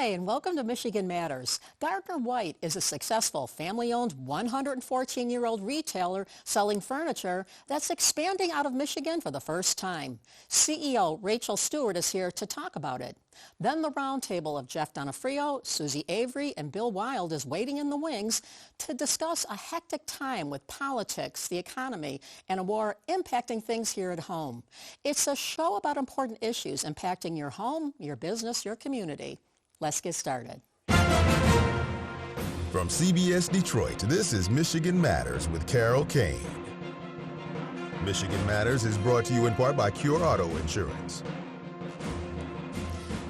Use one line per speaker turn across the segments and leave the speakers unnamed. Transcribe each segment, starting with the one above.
Hi, and welcome to Michigan Matters. Gardner White is a successful family-owned 114-year-old retailer selling furniture that's expanding out of Michigan for the first time. CEO Rachel Stewart is here to talk about it. Then the roundtable of Jeff Donofrio, Susie Avery, and Bill Wild is waiting in the wings to discuss a hectic time with politics, the economy, and a war impacting things here at home. It's a show about important issues impacting your home, your business, your community. Let's get started.
From CBS Detroit, this is Michigan Matters with Carol Kane. Michigan Matters is brought to you in part by Cure Auto Insurance.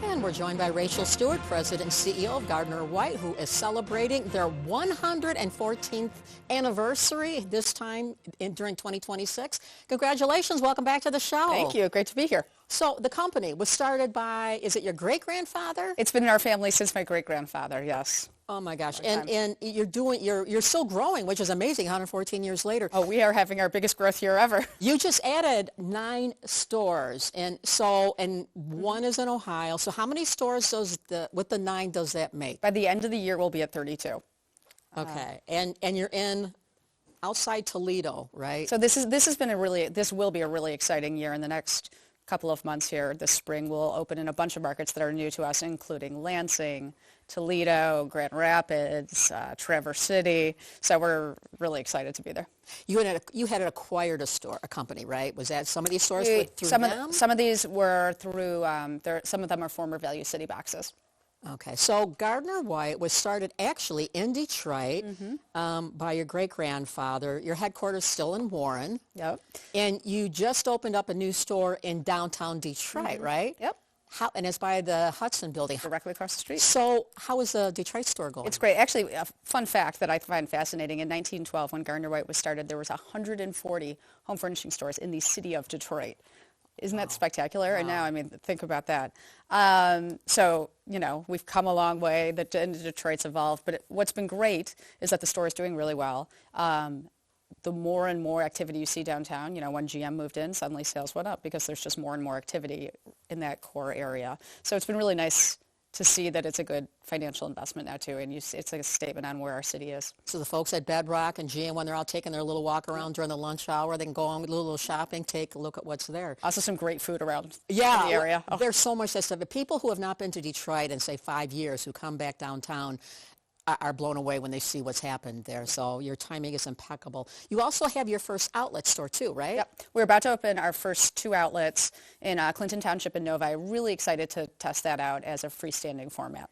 And we're joined by Rachel Stewart, President and CEO of Gardner White, who is celebrating their 114th anniversary this time during 2026. Congratulations. Welcome back to the show.
Thank you. Great to be here.
So the company was started by, is it your great-grandfather?
It's been in our family since my great-grandfather, yes.
Oh my gosh. And you're still growing, which is amazing, 114 years later.
Oh, we are having our biggest growth year ever.
You just added 9 stores, and one is in Ohio. So how many stores with the 9 does that make?
By the end of the year, we'll be at 32.
Okay. And you're in outside Toledo, right?
So this will be a really exciting year in the next couple of months here. This spring we'll open in a bunch of markets that are new to us, including Lansing, Toledo, Grand Rapids, Traverse City. So we're really excited to be there.
You had acquired a company, right? Was that some of these stores through them?
Some of these were through, some of them are former Value City boxes.
Okay, so Gardner White was started actually in Detroit by your great-grandfather. Your headquarters still in Warren.
Yep.
And you just opened up a new store in downtown Detroit, right?
Yep.
And it's by the Hudson building.
Directly across the street.
So how is the Detroit store going?
It's great. Actually, a fun fact that I find fascinating, in 1912, when Gardner White was started, there was 140 home furnishing stores in the city of Detroit. Isn't that spectacular? Wow. And now, I mean, think about that. So, we've come a long way. Detroit's evolved. But what's been great is that the store is doing really well. The more and more activity you see downtown, when GM moved in, suddenly sales went up because there's just more and more activity in that core area. So it's been really nice to see that it's a good financial investment now, too, and it's a statement on where our city is.
So the folks at Bedrock and GM, when they're out taking their little walk around during the lunch hour, they can go on with a little shopping, take a look at what's there.
Also some great food around the area.
There's so much that stuff. The people who have not been to Detroit in, say, 5 years, who come back downtown, are blown away when they see what's happened there. So your timing is impeccable. You also have your first outlet store too, right?
Yep. We're about to open our first 2 outlets in Clinton Township and Novi. Really excited to test that out as a freestanding format.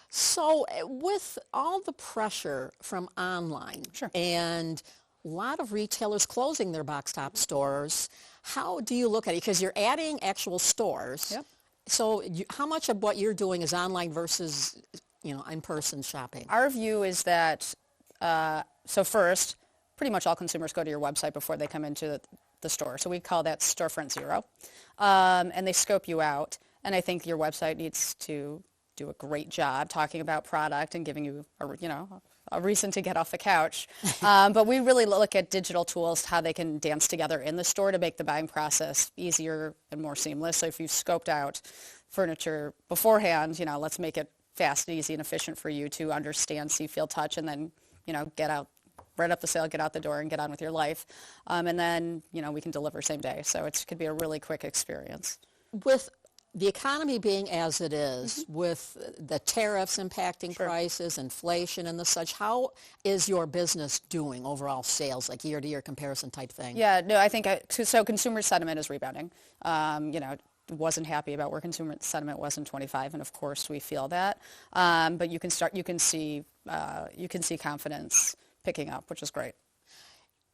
So with all the pressure from online and a lot of retailers closing their box top stores, how do you look at it? Because you're adding actual stores.
Yep.
So how much of what you're doing is online versus in-person shopping?
Our view is that, so first, pretty much all consumers go to your website before they come into the store. So we call that storefront zero. And they scope you out. And I think your website needs to do a great job talking about product and giving you a reason to get off the couch. But we really look at digital tools, how they can dance together in the store to make the buying process easier and more seamless. So if you've scoped out furniture beforehand, let's make it fast, easy, and efficient for you to understand, see, feel, touch, and then, get out, write up the sale, get out the door, and get on with your life. And then, we can deliver same day. So it could be a really quick experience.
With the economy being as it is, with the tariffs impacting prices, inflation, and the such, how is your business doing overall sales, like year-to-year comparison type thing?
Yeah, no, I think, so consumer sentiment is rebounding. Wasn't happy about where consumer sentiment was in 25, and of course we feel that. But you can see confidence picking up, which is great.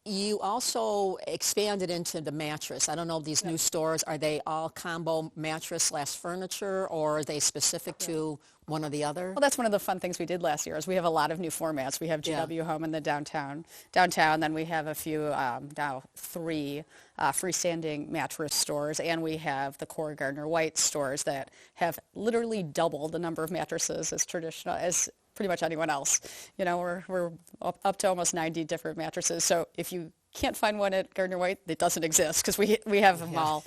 You also expanded into the mattress. I don't know, these new stores, are they all combo mattress / furniture, or are they specific to one or the other?
Well, that's one of the fun things we did last year is we have a lot of new formats. We have GW Home in the downtown. Then we have a few, now 3 freestanding mattress stores, and we have the core Gardner White stores that have literally doubled the number of mattresses as traditional pretty much anyone else. We're up to almost 90 different mattresses. So if you can't find one at Gardner White, it doesn't exist because we have them all.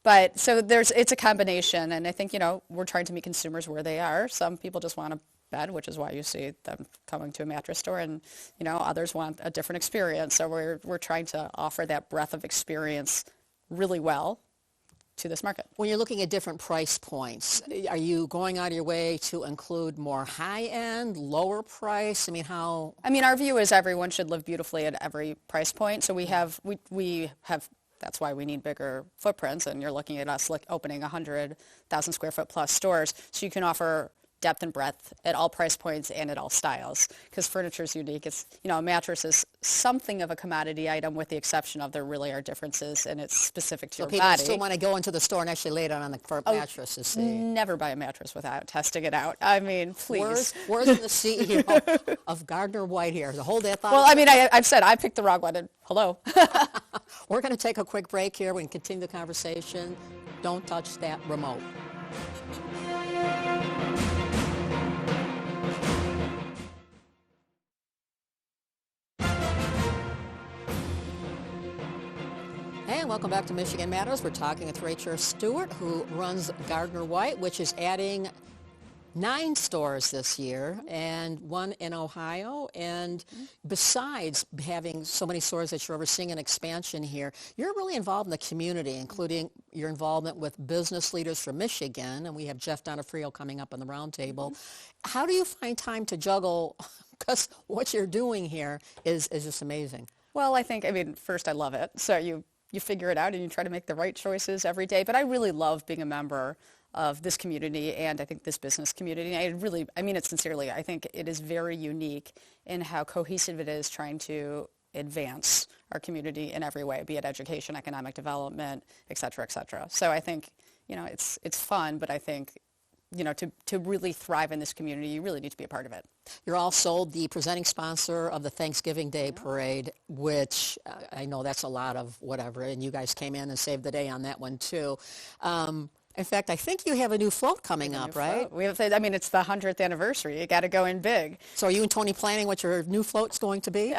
But so it's a combination, and I think, we're trying to meet consumers where they are. Some people just want a bed, which is why you see them coming to a mattress store, and others want a different experience. So we're trying to offer that breadth of experience really well to this market.
When you're looking at different price points, are you going out of your way to include more high-end, lower price? How?
Our view is everyone should live beautifully at every price point. So we have that's why we need bigger footprints, and you're looking at us opening 100,000 square foot plus stores, so you can offer depth and breadth at all price points and at all styles, because furniture is unique. It's, a mattress is something of a commodity item, with the exception of there really are differences, and it's specific to your
people
body.
Still want to go into the store and actually lay it on the mattress to see.
Never buy a mattress without testing it out. Please.
Where's the CEO of Gardner White here? So hold that thought.
Well, I've said I picked the wrong one, and hello.
We're going to take a quick break here. We can continue the conversation. Don't touch that remote. And welcome back to Michigan Matters. We're talking with Rachel Stewart, who runs Gardner White, which is adding 9 stores this year and 1 in Ohio. And besides having so many stores that you're overseeing an expansion here, you're really involved in the community, including your involvement with business leaders from Michigan. And we have Jeff Donofrio coming up on the roundtable. How do you find time to juggle? Because what you're doing here is just amazing.
Well, I think, first, I love it. So you figure it out and you try to make the right choices every day. But I really love being a member of this community, and I think this business community. I mean it sincerely. I think it is very unique in how cohesive it is trying to advance our community in every way, be it education, economic development, et cetera, et cetera. So I think, it's fun, but I think, to really thrive in this community, you really need to be a part of it.
You're also the presenting sponsor of the Thanksgiving Day Parade, which I know that's a lot of whatever, and you guys came in and saved the day on that one too. In fact, I think you have a new float coming up, right?
We have, it's the 100th anniversary. You got to go in big.
So are you and Tony planning what your new float's going to be?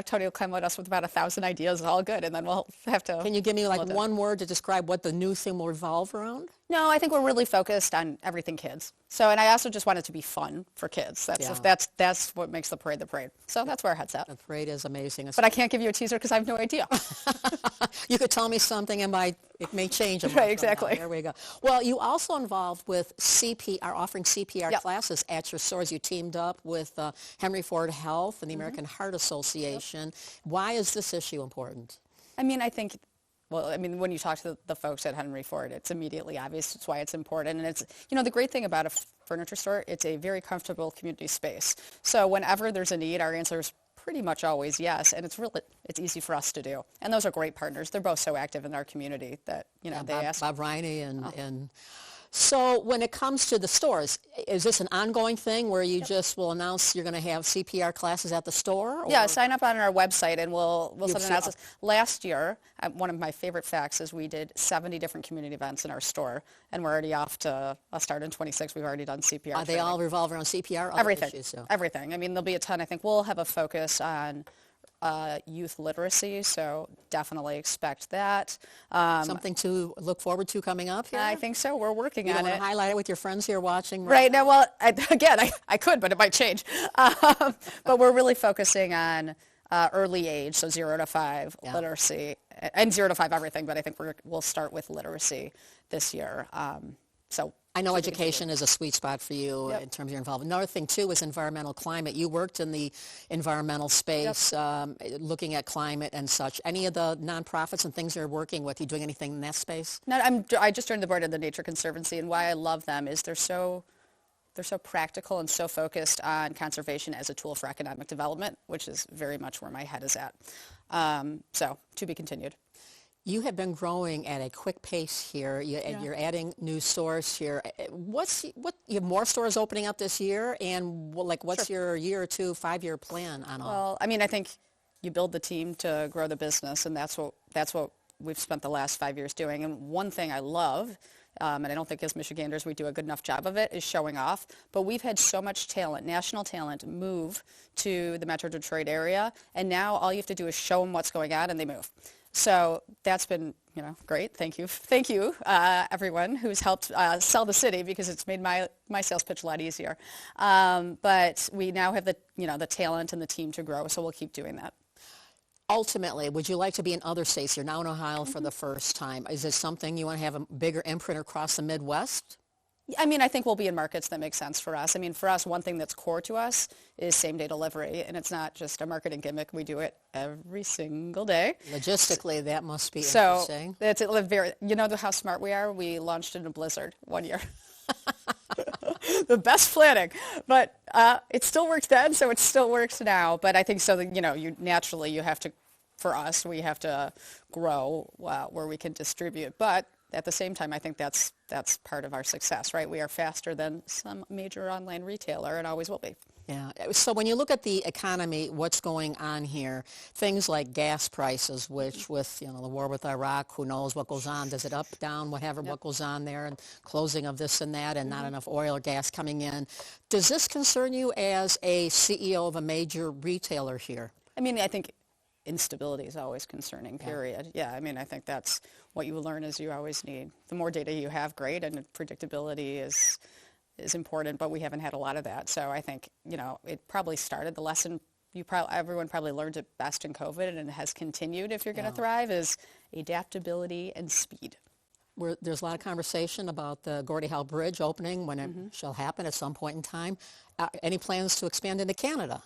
Tony will come with us with about 1,000 ideas, all good, and then we'll have to.
Can you give me one word to describe what the new thing will revolve around?
No, I think we're really focused on everything kids. So, and I also just want it to be fun for kids. That's what makes the parade the parade. So that's where our head's at.
The parade is amazing.
But I can't give you a teaser because I have no idea.
You could tell me something and it may change.
Right, exactly.
There we go. Well, you also involved with offering CPR classes at your stores. You teamed up with Henry Ford Health and the American Heart Association. Why is this issue important?
I think, when you talk to the folks at Henry Ford, it's immediately obvious. It's why it's important. And it's, the great thing about a furniture store, it's a very comfortable community space. So whenever there's a need, our answer is pretty much always yes. And it's it's easy for us to do. And those are great partners. They're both so active in our community that, they ask.
Bob Riney and So when it comes to the stores, is this an ongoing thing where you just will announce you're going to have CPR classes at the store? Or?
Yeah, sign up on our website and we'll send announcements. Last year, one of my favorite facts is we did 70 different community events in our store, and we're already off to a start in 26. We've already done CPR.
Are they all revolve around CPR?
Everything.
Issues, so.
Everything. There'll be a ton. I think we'll have a focus on youth literacy, so definitely expect that.
Something to look forward to coming up here?
I think so. We're working
on it. You want to highlight it with your friends here watching?
Right now, well, I could, but it might change. But we're really focusing on early age, so 0 to 5 literacy, and 0 to 5 everything, but I think we'll start with literacy this year.
I know education is a sweet spot for you in terms of your involvement. Another thing, too, is environmental climate. You worked in the environmental space, looking at climate and such. Any of the nonprofits and things you're working with, you doing anything in that space?
No, I just joined the board of the Nature Conservancy, and why I love them is they're so practical and so focused on conservation as a tool for economic development, which is very much where my head is at. So, to be continued.
You have been growing at a quick pace here. You're adding new stores here. You have more stores opening up this year, and what's your year or 2, 5-year plan on all?
Well, I think you build the team to grow the business, and that's what we've spent the last 5 years doing. And one thing I love and I don't think as Michiganders we do a good enough job of it, is showing off. But we've had so much talent, national talent, move to the Metro Detroit area, and now all you have to do is show them what's going on, and they move. So that's been, great. Thank you, everyone who's helped sell the city, because it's made my sales pitch a lot easier. But we now have the talent and the team to grow, so we'll keep doing that.
Ultimately, would you like to be in other states? You're now in Ohio for the first time. Is it something you want to have a bigger imprint across the Midwest?
I mean, I think we'll be in markets that make sense for us. I mean, for us, one thing that's core to us is same-day delivery, and it's not just a marketing gimmick. We do it every single day.
Logistically, that must be
so
interesting.
It's very, how smart we are? We launched in a blizzard one year. The best planning, but it still worked then, so it still works now. But I think so that, you have to, for us, we have to grow where we can distribute. But at the same time, I think that's part of our success, right? We are faster than some major online retailer and always will be.
Yeah. So when you look at the economy, what's going on here, things like gas prices, which with, the war with Iraq, who knows what goes on? Does it up, down, whatever, what goes on there, and closing of this and that, and not enough oil or gas coming in. Does this concern you as a CEO of a major retailer here?
I mean, I think instability is always concerning, period. Yeah, I mean, I think that's what you learn is you always need. The more data you have, great, and predictability is important, but we haven't had a lot of that. So I think, it probably started, the lesson everyone probably learned it best in COVID, and it has continued if you're going to thrive, is adaptability and speed.
There's a lot of conversation about the Gordie Howe Bridge opening when it shall happen at some point in time. Any plans to expand into Canada?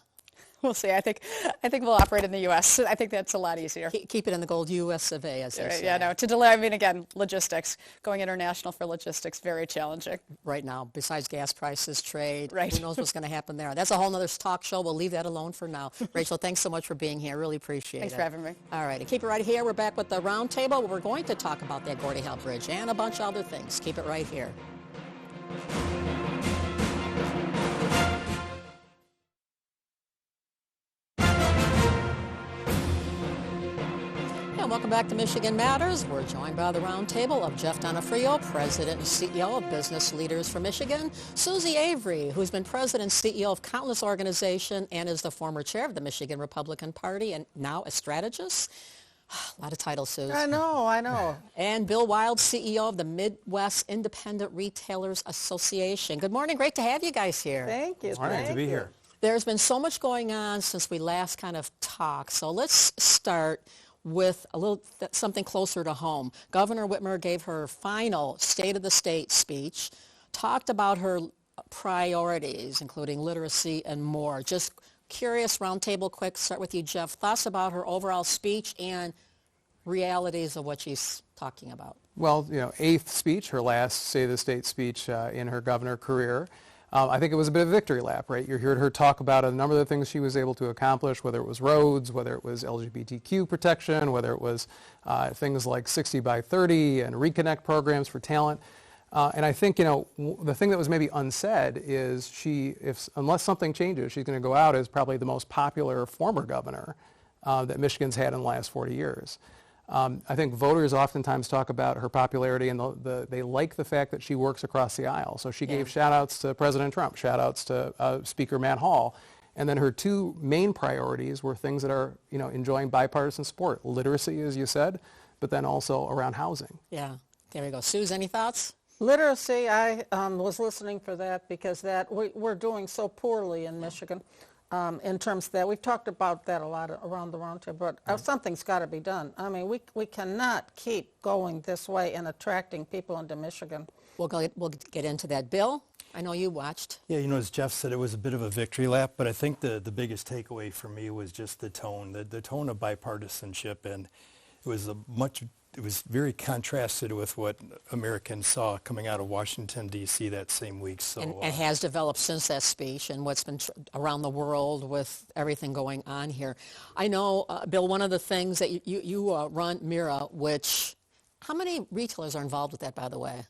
We'll see. I think we'll operate in the U.S. I think that's a lot easier.
Keep it in the gold U.S. of A, as they say.
Yeah, no. To delay, I mean, again, logistics. Going international for logistics, very challenging.
Right now, besides gas prices, trade,
right.
Who knows what's going to happen there. That's a whole other talk show. We'll leave that alone for now. Rachel, thanks so much for being here. Really appreciate it.
Thanks for having me.
All right, and keep it right here. We're back with the roundtable. We're going to talk about that Gordie Howe Bridge and a bunch of other things. Keep it right here. Welcome back to Michigan Matters. We're joined by the roundtable of Jeff Donofrio, President and CEO of Business Leaders for Michigan, Susie Avery, who's been President and CEO of countless organizations and is the former chair of the Michigan Republican Party and now a strategist. A lot of titles, Susie.
I know.
And Bill Wild, CEO of the Midwest Independent Retailers Association. Good morning. Great to have you guys here.
Thank you.
Great to be here.
There's been so much going on since we last kind of talked. So let's start with something closer to home. Governor Whitmer gave her final State of the State speech, talked about her priorities, including literacy and more. Just curious, roundtable quick, start with you, Jeff. Thoughts about her overall speech and realities of what she's talking about?
Well, eighth speech, her last State of the State speech in her governor career. I think it was a bit of a victory lap, right? You heard her talk about a number of the things she was able to accomplish, whether it was roads, whether it was LGBTQ protection, whether it was things like 60 by 30 and reconnect programs for talent. And I think, the thing that was maybe unsaid is unless something changes, she's going to go out as probably the most popular former governor that Michigan's had in the last 40 years. I think voters oftentimes talk about her popularity, and they like the fact that she works across the aisle. So she gave shout-outs to President Trump, shout-outs to Speaker Matt Hall. And then her two main priorities were things that are, enjoying bipartisan support. Literacy, as you said, but then also around housing.
Yeah, there we go. Suze, any thoughts?
Literacy, I was listening for that because we're doing so poorly in Michigan. In terms of that, we've talked about that a lot around the roundtable, but something's got to be done. I mean, we cannot keep going this way and attracting people into Michigan.
We'll get into that. Bill, I know you watched.
Yeah, as Jeff said, it was a bit of a victory lap, but I think the biggest takeaway for me was just the tone, the tone of bipartisanship, and it was very contrasted with what Americans saw coming out of Washington, D.C. that same week. So,
and has developed since that speech and what's been around the world with everything going on here. I know, Bill, one of the things that you run Mira, how many retailers are involved with that, by the way?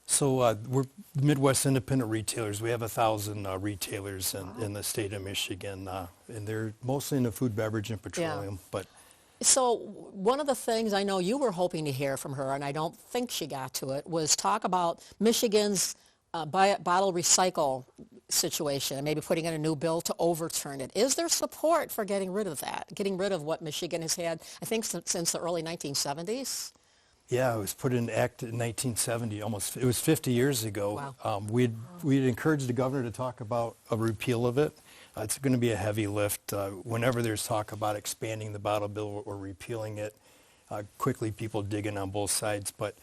So we're Midwest Independent Retailers. We have 1,000 retailers in the state of Michigan, and they're mostly in the food, beverage, and petroleum. But
So one of the things I know you were hoping to hear from her, and I don't think she got to it, was talk about Michigan's bottle recycle situation and maybe putting in a new bill to overturn it. Is there support for getting rid of that, getting rid of what Michigan has had, I think, since the early 1970s?
Yeah, it was put in act in 1970, almost, it was 50 years ago.
Wow.
We'd encouraged the governor to talk about a repeal of it. It's going to be a heavy lift. Whenever there's talk about expanding the bottle bill or repealing it, quickly people dig in on both sides. But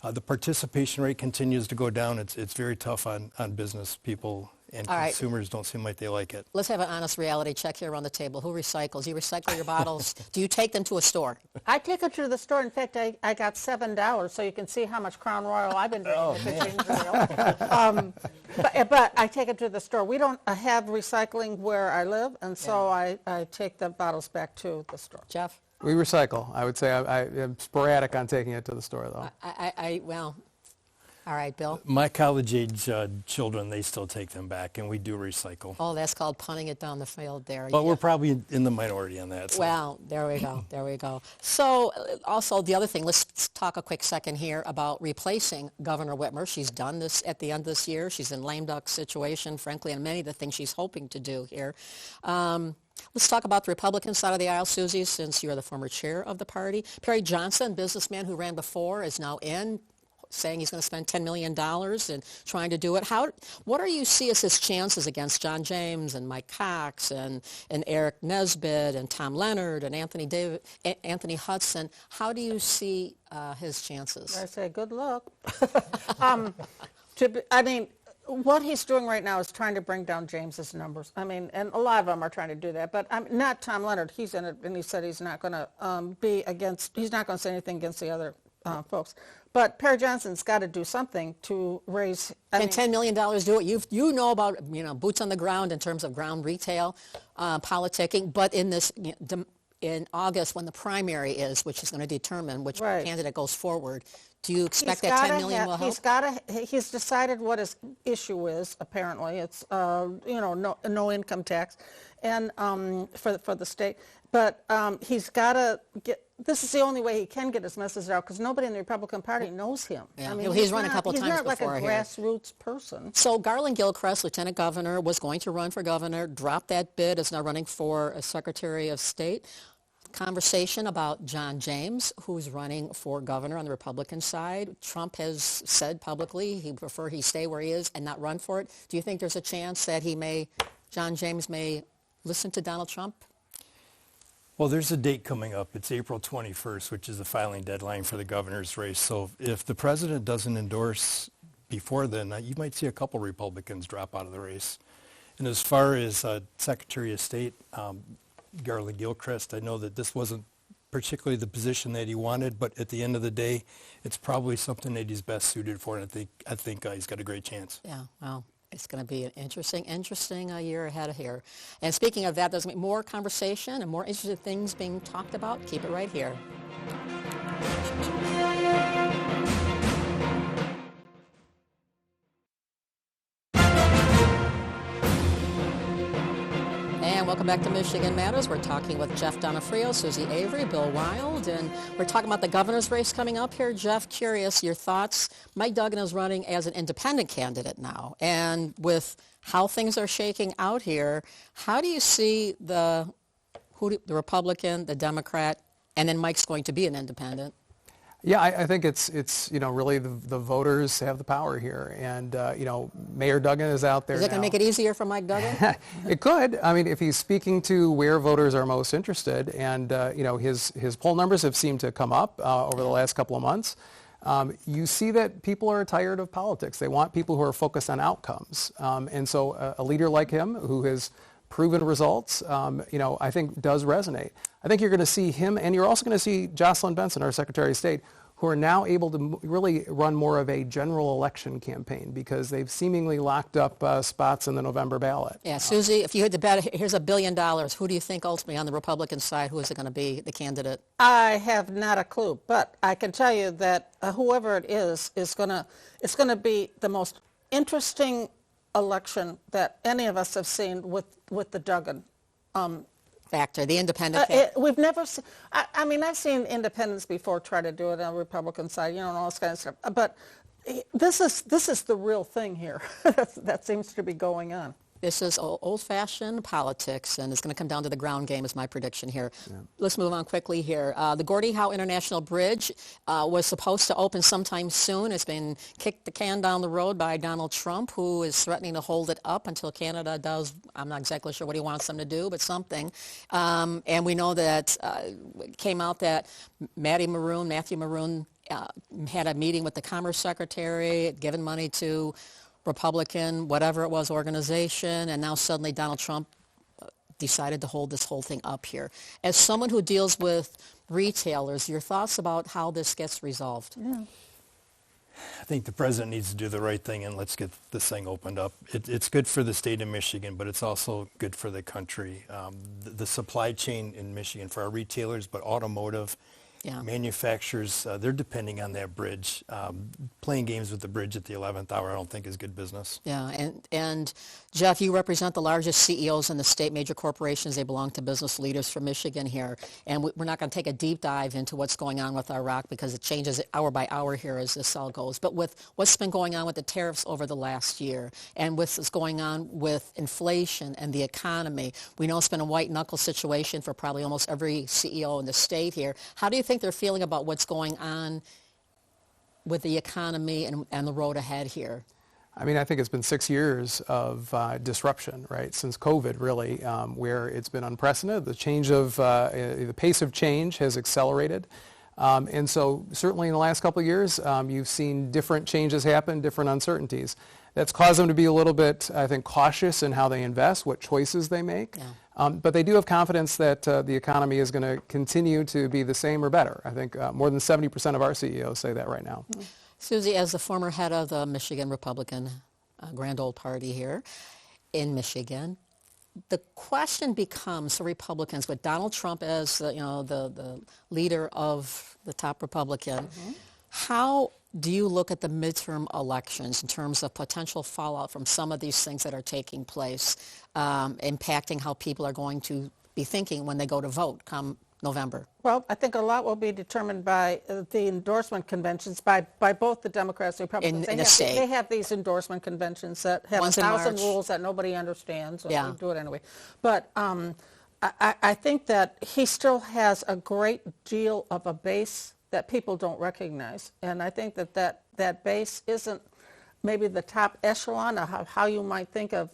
the participation rate continues to go down. It's very tough on business people, and
All right.
consumers don't seem like they like it.
Let's have an honest reality check here around the table. Who recycles? You recycle your bottles? Do you take them to a store?
I take it to the store. In fact, I got $7, so you can see how much Crown Royal I've been drinking. But I take it to the store. We don't have recycling where I live, and so I take the bottles back to the store.
Jeff?
We recycle. I would say I am sporadic on taking it to the store, though.
Well, all right, Bill.
My college-age children, they still take them back, and we do recycle.
Oh, that's called punting it down the field there.
But
Yeah.
we're probably in the minority on that. So.
Well, there we go. There we go. So also the other thing, let's talk a quick second here about replacing Governor Whitmer. She's done this at the end of this year. She's in lame duck situation, frankly, and many of the things she's hoping to do here. Let's talk about the Republican side of the aisle, Susie, since you're the former chair of the party. Perry Johnson, businessman who ran before, is now in, saying he's going to spend $10 million and trying to do it. What do you see as his chances against John James and Mike Cox and Eric Nesbitt and Tom Leonard and Anthony Hudson? How do you see his chances?
I say good luck. What he's doing right now is trying to bring down James's numbers. I mean, and a lot of them are trying to do that. But not Tom Leonard. He's in it, and he said he's not going to he's not going to say anything against the other folks. But Perry Johnson's got to do something to raise.
Can $10 million do it? You know about boots on the ground in terms of ground retail, politicking. But in August, when the primary is, which is going to determine which candidate goes forward, do you expect that $10 million will help?
He's decided what his issue is. Apparently, it's no income tax, and for the state. But he's got to get. This is the only way he can get his message out, because nobody in the Republican Party knows him.
Yeah. I mean, he's run a couple of times before.
He's not like a grassroots person.
So Garland Gilchrist, Lieutenant Governor, was going to run for governor, dropped that bid, is now running for a Secretary of State. Conversation about John James, who's running for governor on the Republican side. Trump has said publicly he'd prefer he stay where he is and not run for it. Do you think there's a chance that John James may listen to Donald Trump?
Well, there's a date coming up. It's April 21st, which is the filing deadline for the governor's race. So if the president doesn't endorse before then, you might see a couple Republicans drop out of the race. And as far as Secretary of State, Garland Gilchrist, I know that this wasn't particularly the position that he wanted, but at the end of the day, it's probably something that he's best suited for, and I think he's got a great chance.
Yeah, well, it's going to be an interesting year ahead of here. And speaking of that, there's going to be more conversation and more interesting things being talked about. Keep it right here. And welcome back to Michigan Matters. We're talking with Jeff Donofrio, Susie Avery, Bill Wild, and we're talking about the governor's race coming up here. Jeff, curious, your thoughts. Mike Duggan is running as an independent candidate now, and with how things are shaking out here, how do you see the Republican, the Democrat, and then Mike's going to be an independent?
Yeah, I think it's really the voters have the power here, and Mayor Duggan is out there.
Is it going to make it easier for Mike Duggan?
It could. I mean, if he's speaking to where voters are most interested, and his poll numbers have seemed to come up over the last couple of months. You see that people are tired of politics. They want people who are focused on outcomes, and so a leader like him who has proven results, I think does resonate. I think you're going to see him, and you're also going to see Jocelyn Benson, our Secretary of State, who are now able to really run more of a general election campaign because they've seemingly locked up spots in the November ballot.
Yeah, Susie, if you had to bet, here's $1 billion. Who do you think ultimately on the Republican side, who is it going to be the candidate?
I have not a clue, but I can tell you that whoever it is going to be the most interesting election that any of us have seen with the Duggan
factor, the independent factor.
We've never seen, I mean, I've seen independents before try to do it on the Republican side, you know, and all this kind of stuff. But this is the real thing here that seems to be going on.
This is old-fashioned politics, and it's going to come down to the ground game is my prediction here. Yeah. Let's move on quickly here. The Gordie Howe International Bridge was supposed to open sometime soon. It's been kicked the can down the road by Donald Trump, who is threatening to hold it up until Canada does, I'm not exactly sure what he wants them to do, but something. And we know that it came out that Matthew Maroon, had a meeting with the Commerce Secretary, given money to Republican, whatever it was, organization, and now suddenly Donald Trump decided to hold this whole thing up here. As someone who deals with retailers, your thoughts about how this gets resolved?
Yeah.
I think the president needs to do the right thing and let's get this thing opened up. It's good for the state of Michigan, but it's also good for the country. The supply chain in Michigan for our retailers, but automotive, manufacturers, they're depending on that bridge. Playing games with the bridge at the 11th hour I don't think is good business.
Yeah, and Jeff, you represent the largest CEOs in the state, major corporations. They belong to business leaders from Michigan here. And we're not going to take a deep dive into what's going on with Iraq because it changes hour by hour here as this all goes. But with what's been going on with the tariffs over the last year and what's going on with inflation and the economy, we know it's been a white knuckle situation for probably almost every CEO in the state here. How do you think they're feeling about what's going on with the economy and the road ahead here?
I mean, I think it's been 6 years of disruption, right, since COVID, really, where it's been unprecedented. The pace of change has accelerated. And so certainly in the last couple of years, you've seen different changes happen, different uncertainties. That's caused them to be a little bit, I think, cautious in how they invest, what choices they make. Yeah. But they do have confidence that the economy is going to continue to be the same or better. I think more than 70% of our CEOs say that right now. Mm-hmm.
Susie, as the former head of the Michigan Republican Grand Old Party here in Michigan, the question becomes for Republicans with Donald Trump as the leader of the top Republican, how do you look at the midterm elections in terms of potential fallout from some of these things that are taking place, impacting how people are going to be thinking when they go to vote come November?
Well, I think a lot will be determined by the endorsement conventions by both the Democrats and Republicans.
In the state.
They have these endorsement conventions that have 1,000 rules that nobody understands, so we do it anyway. But I think that he still has a great deal of a base that people don't recognize. And I think that base isn't maybe the top echelon of how you might think of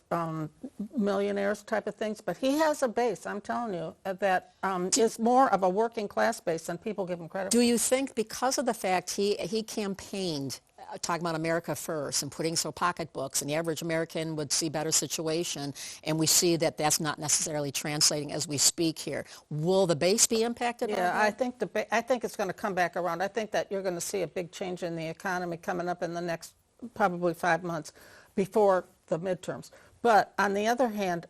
millionaires type of things, but he has a base, I'm telling you, that is more of a working class base than people give him credit for.
Do you think because of the fact he campaigned talking about America first and putting so pocketbooks and the average American would see better situation, and we see that that's not necessarily translating as we speak here, will the base be impacted?
Yeah, I think it's going to come back around. I think that you're going to see a big change in the economy coming up in the next probably 5 months before the midterms. But on the other hand,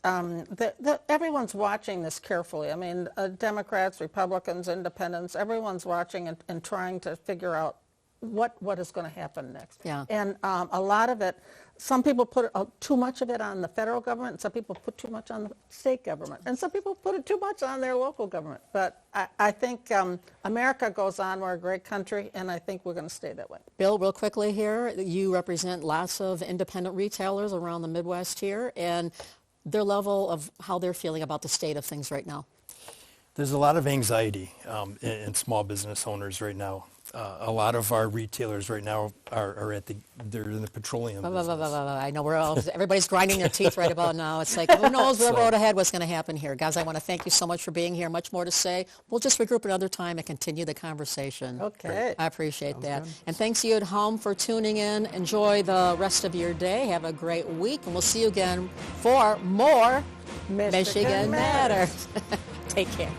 everyone's watching this carefully. I mean, Democrats, Republicans, Independents, everyone's watching and trying to figure out what is going to happen next.
Yeah.
And a lot of it, some people put too much of it on the federal government, and some people put too much on the state government, and some people put it too much on their local government. But I think America goes on. We're a great country, and I think we're going to stay that way.
Bill, real quickly here, you represent lots of independent retailers around the Midwest here, and their level of how they're feeling about the state of things right now.
There's a lot of anxiety in small business owners right now. A lot of our retailers right now they're in the petroleum business.
I know everybody's grinding their teeth right about now. It's like, who knows the road ahead, what's going to happen here. Guys, I want to thank you so much for being here. Much more to say. We'll just regroup another time and continue the conversation.
Okay.
I appreciate that.
Good.
And thanks to you at home for tuning in. Enjoy the rest of your day. Have a great week, and we'll see you again for more Michigan Matters. Take care.